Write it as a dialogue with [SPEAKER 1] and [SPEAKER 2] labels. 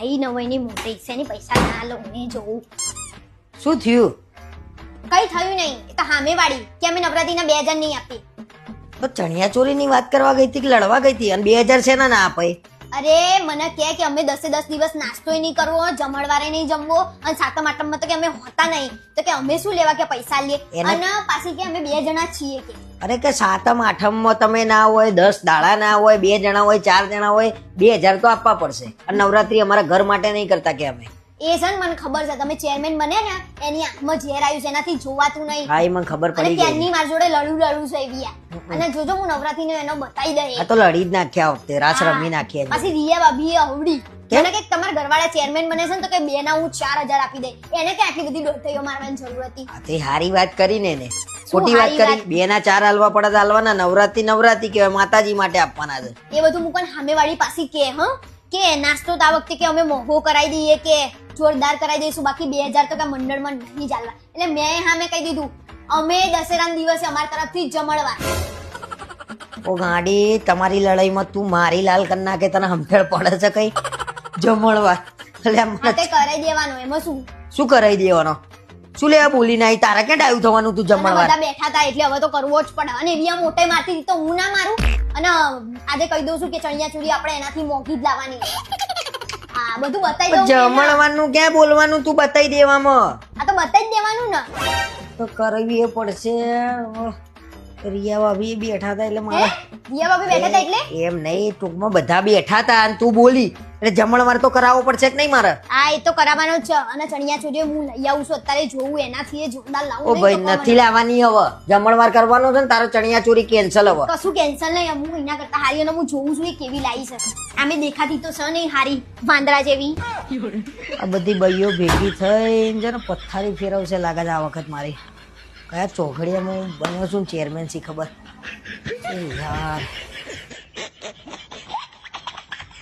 [SPEAKER 1] આઈ નવાઈની મોટી શેની પૈસા ના લો ને જોઉં
[SPEAKER 2] શું થયું?
[SPEAKER 1] કઈ થયું નહીં એ તો હામે વાળી કે અમે નવરાત્રીના 2000 નહીં આપી.
[SPEAKER 2] તો ચણિયા ચોરીની વાત કરવા ગઈ હતી કે લડવા ગઈ હતી? અને 2000 શેના ના અપાય?
[SPEAKER 1] અરે મને કે અમે 10 દિવસ નાસ્તોય નહીં કરવો, જમણવારે નહીં જમવો, અને સાતમ આઠમમાં તો કે અમે હોતા નહીં, તો કે અમે શું લેવા કે પૈસા લઈએ. અને પાછી કે અમે 2 જણા છીએ કે.
[SPEAKER 2] અરે કે સાતમ આઠમમાં તમે ના હોય, 10 દાડા ના હોય, 2 જણા હોય, 4 જણા હોય, 2000 તો આપવા પડશે. અને નવરાત્રી અમારા ઘર માટે નહીં કરતા કે અમે.
[SPEAKER 1] એ છે ને મને ખબર છે, તમે ચેરમેન બને ને એની આંખમાં ઝેર આવ્યું છે, એનાથી જોવાતું નહીં.
[SPEAKER 2] હા, એ મને ખબર
[SPEAKER 1] અને
[SPEAKER 2] પડી ગઈ.
[SPEAKER 1] ત્યાંની મારી જોડે લડું છે એવી આ. અને જોજો હું નવરાત્રીનો એનો બતાવી દે.
[SPEAKER 2] આ તો લડી જ નાખ્યા વખતે રાસ રમી નાખીએ.
[SPEAKER 1] પાછી રિયા ભાભી આવડી મને કે તમારા ઘરવાળા ચેરમેન બને છે ને, તો કે 2 ના હું 4000 આપી દે. એને કે આટલી બધી દોઢીઓ મારવાની જરૂર હતી?
[SPEAKER 2] આ તે હારી વાત કરીને ને ખોટી વાત કરી. 2 ના 4 હાલવા પડે તો હાલવાના. નવરાત્રી કહેવાય, માતાજી માટે આપવાના છે.
[SPEAKER 1] એ બધું મુકન સામેવાળી પાછી કે કે નાસ્તો તો આ વખતે કે અમે મોંઘો કરાવી દઈએ, કે જોરદાર કરાવી દઈશું, બાકી 2000 તો કે મંડળમાં નહીં ચાલવા. એટલે મેં સામે કહી દીધું અમે દશેરાના દિવસે અમારી તરફથી જમણવાર.
[SPEAKER 2] ઓ ગાડી, તમારી લડાઈમાં તું મારી લાલ કરી નાખે, તને હમફેળ પડે છે કઈ? જમણવાર
[SPEAKER 1] તે કરાવી દેવાનો, એમાં
[SPEAKER 2] શું કરાવી દેવાનો? શું લેવા બોલી નાઈ? તારા ક્યાં ડાયું થવાનું? તું જમણવાર
[SPEAKER 1] બધા બેઠા હતા એટલે હવે તો કરવો જ પડે. અને એવી મોટે મારતી હતી તો હું ના મારું. અને આજે કહી દઉં છું કે ચણિયા ચોરી આપણે એનાથી મોંઘી જ લાવવાની. હા, બધું બતાવી દઉં.
[SPEAKER 2] જમણવાનું ક્યાં બોલવાનું? તું બતાવી દેવામાં.
[SPEAKER 1] આ તો બતાવી જ દેવાનું ને.
[SPEAKER 2] તો કરવી પડશે. રિયા ભાભી બેઠા હતા એટલે મારે.
[SPEAKER 1] રિયા ભાભી બેઠા હતા એટલે
[SPEAKER 2] એમ નહીં, ટૂંકમાં બધા બેઠા હતા અને તું બોલી એટલે જમણવાર તો કરાવવો પડશે કે નહીં મારે?
[SPEAKER 1] હા, એ તો કરાવવાનો જ છે. અને ચણિયા ચોરી હું લઈ આવું છું અત્યારે, જોવું એનાથી જોરદાર લાવું.
[SPEAKER 2] ઓ ભાઈ, નથી લાવવાની હવે. જમણવાર કરવાનો છે ને તારો ચણિયા ચોરી કેન્સલ હવે.
[SPEAKER 1] કશું કેન્સલ નહીં. હું એના કરતા હારી, અને હું જોઉં છું એ કેવી લાવી છે. આમે દેખાતી તો છે નહીં હારી, વાંદરા જેવી.
[SPEAKER 2] આ બધી બઈઓ ભેગી થઈને છે ને પથ્થારી ફેરવશે લાગે છે આ વખત મારી. કયા ચોઘડિયામાં બન્યો છું ચેરમેન સી ખબર યાર.